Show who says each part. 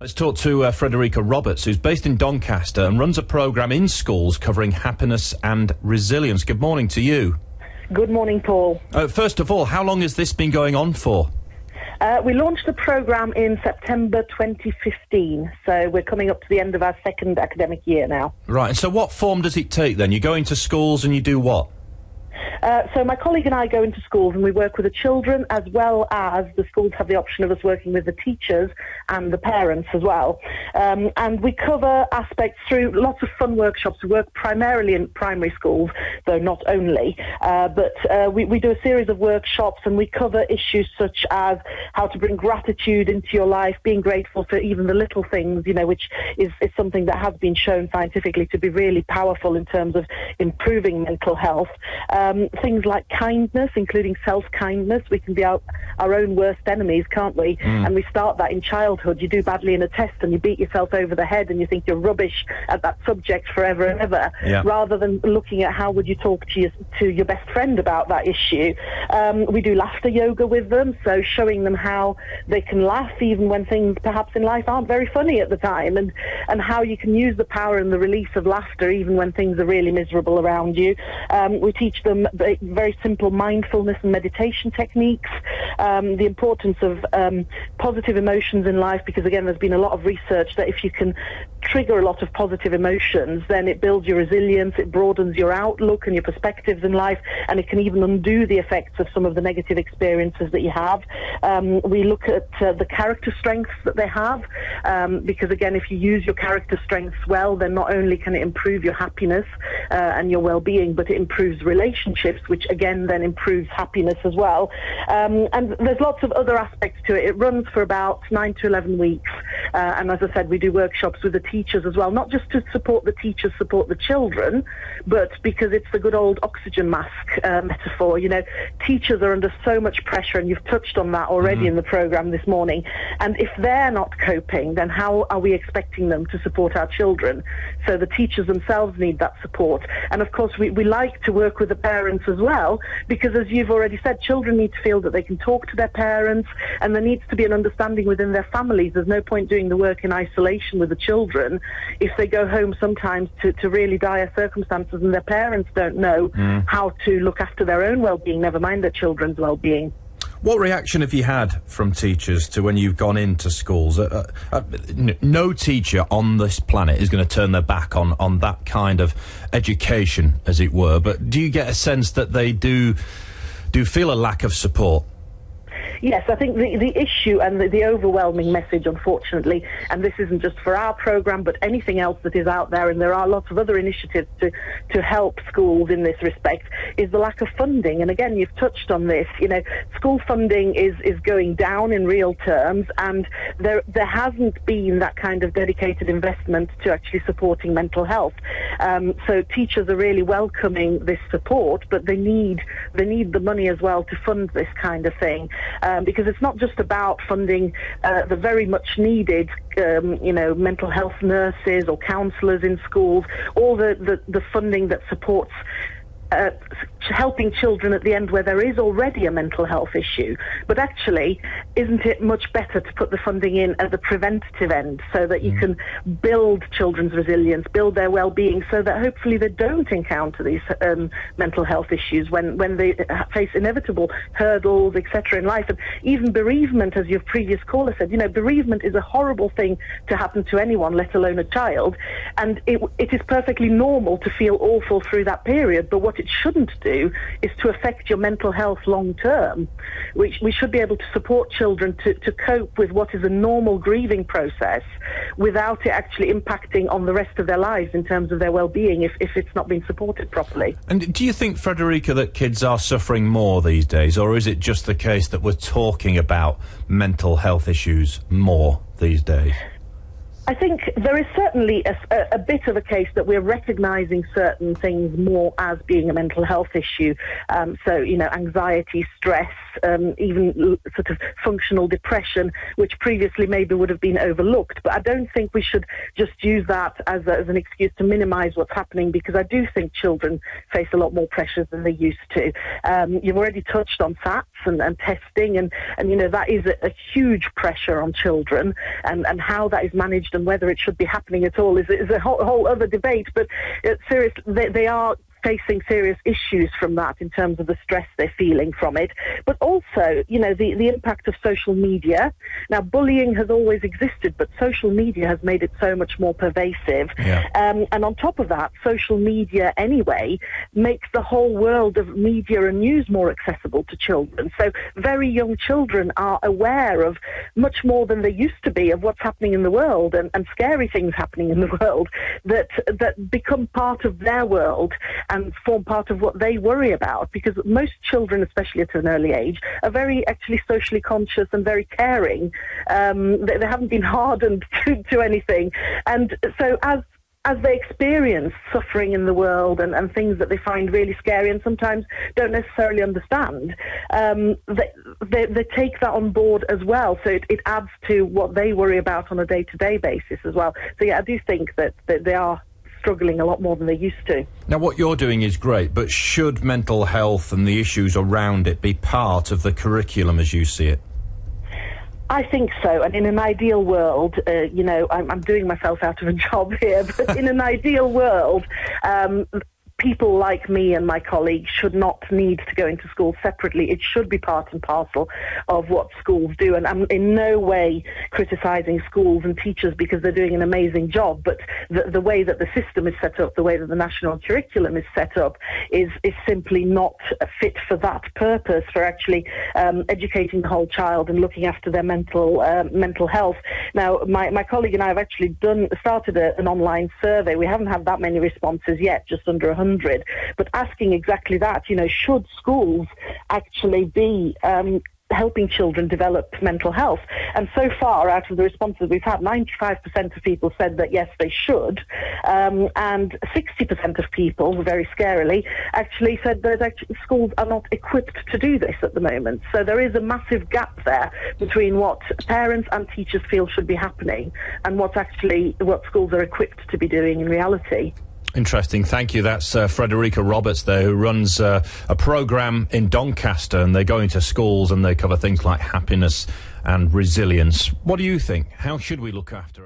Speaker 1: Let's talk to Frederika Roberts, who's based in Doncaster and runs a programme in schools covering happiness and resilience. Good morning to you.
Speaker 2: Good morning, Paul.
Speaker 1: First of all, how long has this been going on for?
Speaker 2: We launched the programme in September 2015, so we're coming up to the end of our second academic year now.
Speaker 1: Right, and so what form does it take then? You go into schools and you do what?
Speaker 2: So my colleague and I go into schools and we work with the children, as well as the schools have the option of us working with the teachers and the parents as well. And we cover aspects through lots of fun workshops. We work primarily in primary schools, though not only. But we do a series of workshops and we cover issues such as how to bring gratitude into your life, being grateful for even the little things, you know, which is something that has been shown scientifically to be really powerful in terms of improving mental health. Things like kindness, including self-kindness. We can be our own worst enemies, can't we? And we start that in childhood. You do badly in a test and you beat yourself over the head and you think you're rubbish at that subject forever and ever, rather than looking at how would you talk to your best friend about that issue. We do laughter yoga with them, so showing them how they can laugh even when things perhaps in life aren't very funny at the time, and how you can use the power and the release of laughter even when things are really miserable around you. We teach them very simple mindfulness and meditation techniques, the importance of positive emotions in life, because again there's been a lot of research that if you can trigger a lot of positive emotions, then it builds your resilience, it broadens your outlook and your perspectives in life, and it can even undo the effects of some of the negative experiences that you have. We look at the character strengths that they have, because again if you use your character strengths well, then not only can it improve your happiness and your well-being, but it improves relationships, which again then improves happiness as well. And there's lots of other aspects to it. It runs for about 9 to 11 weeks, and as I said, we do workshops with the teachers as well, not just to support the teachers, support the children, but because it's the good old oxygen mask metaphor. You know, teachers are under so much pressure, and you've touched on that already in the programme this morning, and if they're not coping, then how are we expecting them to support our children? So the teachers themselves need that support, and of course we like to work with the parents as well, because as you've already said, children need to feel that they can talk to their parents, and there needs to be an understanding within their families. There's no point doing the work in isolation with the children if they go home sometimes to really dire circumstances and their parents don't know how to look after their own well-being, never mind their children's well-being.
Speaker 1: What reaction have you had from teachers to when you've gone into schools? No teacher on this planet is going to turn their back on that kind of education, as it were, but do you get a sense that they do feel a lack of support?
Speaker 2: Yes, I think the issue and the overwhelming message, unfortunately, and this isn't just for our programme, but anything else that is out there, and there are lots of other initiatives to help schools in this respect, is the lack of funding. And again, you've touched on this. You know, school funding is going down in real terms, and there hasn't been that kind of dedicated investment to actually supporting mental health. So teachers are really welcoming this support, but they need the money as well to fund this kind of thing. Because it's not just about funding the very much needed, mental health nurses or counsellors in schools, all the funding that supports helping children at the end where there is already a mental health issue. But actually, isn't it much better to put the funding in at the preventative end, so that you can build children's resilience, build their well-being, so that hopefully they don't encounter these mental health issues when they face inevitable hurdles, etc. in life. And even bereavement, as your previous caller said, you know, bereavement is a horrible thing to happen to anyone, let alone a child. And it is perfectly normal to feel awful through that period, but what it shouldn't do is to affect your mental health long term. We should be able to support children to cope with what is a normal grieving process without it actually impacting on the rest of their lives in terms of their well-being if it's not being supported properly.
Speaker 1: And do you think, Frederika, that kids are suffering more these days, or is it just the case that we're talking about mental health issues more these days?
Speaker 2: I think there is certainly a bit of a case that we're recognising certain things more as being a mental health issue. So, you know, anxiety, stress, even sort of functional depression, which previously maybe would have been overlooked. But I don't think we should just use that as an excuse to minimise what's happening, because I do think children face a lot more pressures than they used to. You've already touched on SATs and testing, and you know, that is a huge pressure on children, and how that is managed and whether it should be happening at all is a whole other debate. But seriously, they are facing serious issues from that in terms of the stress they're feeling from it, but also, you know, the impact of social media. Now, bullying has always existed, but social media has made it so much more pervasive.
Speaker 1: Yeah.
Speaker 2: And on top of that, social media anyway makes the whole world of media and news more accessible to children. So very young children are aware of much more than they used to be of what's happening in the world, and scary things happening in the world that become part of their world and form part of what they worry about, because most children, especially at an early age, are very actually socially conscious and very caring. They haven't been hardened to anything. And so as they experience suffering in the world and things that they find really scary and sometimes don't necessarily understand, they take that on board as well. So it adds to what they worry about on a day-to-day basis as well. So yeah, I do think that they are struggling a lot more than they used to.
Speaker 1: Now, what you're doing is great, but should mental health and the issues around it be part of the curriculum as you see it?
Speaker 2: I think so, and in an ideal world, you know, I'm doing myself out of a job here, but in an ideal world, people like me and my colleagues should not need to go into school separately. It should be part and parcel of what schools do. And I'm in no way criticising schools and teachers because they're doing an amazing job, but the way that the system is set up, the way that the national curriculum is set up is simply not fit for that purpose, for actually educating the whole child and looking after their mental health. Now, my colleague and I have actually started an online survey. We haven't had that many responses yet, just under 100. But asking exactly that, you know, should schools actually be helping children develop mental health? And so far, out of the responses we've had, 95% of people said that yes, they should, and 60% of people, very scarily, actually said that schools are not equipped to do this at the moment. So there is a massive gap there between what parents and teachers feel should be happening and what schools are equipped to be doing in reality.
Speaker 1: Interesting, thank you. That's Frederika Roberts there, who runs a programme in Doncaster, and they go into schools and they cover things like happiness and resilience. What do you think? How should we look after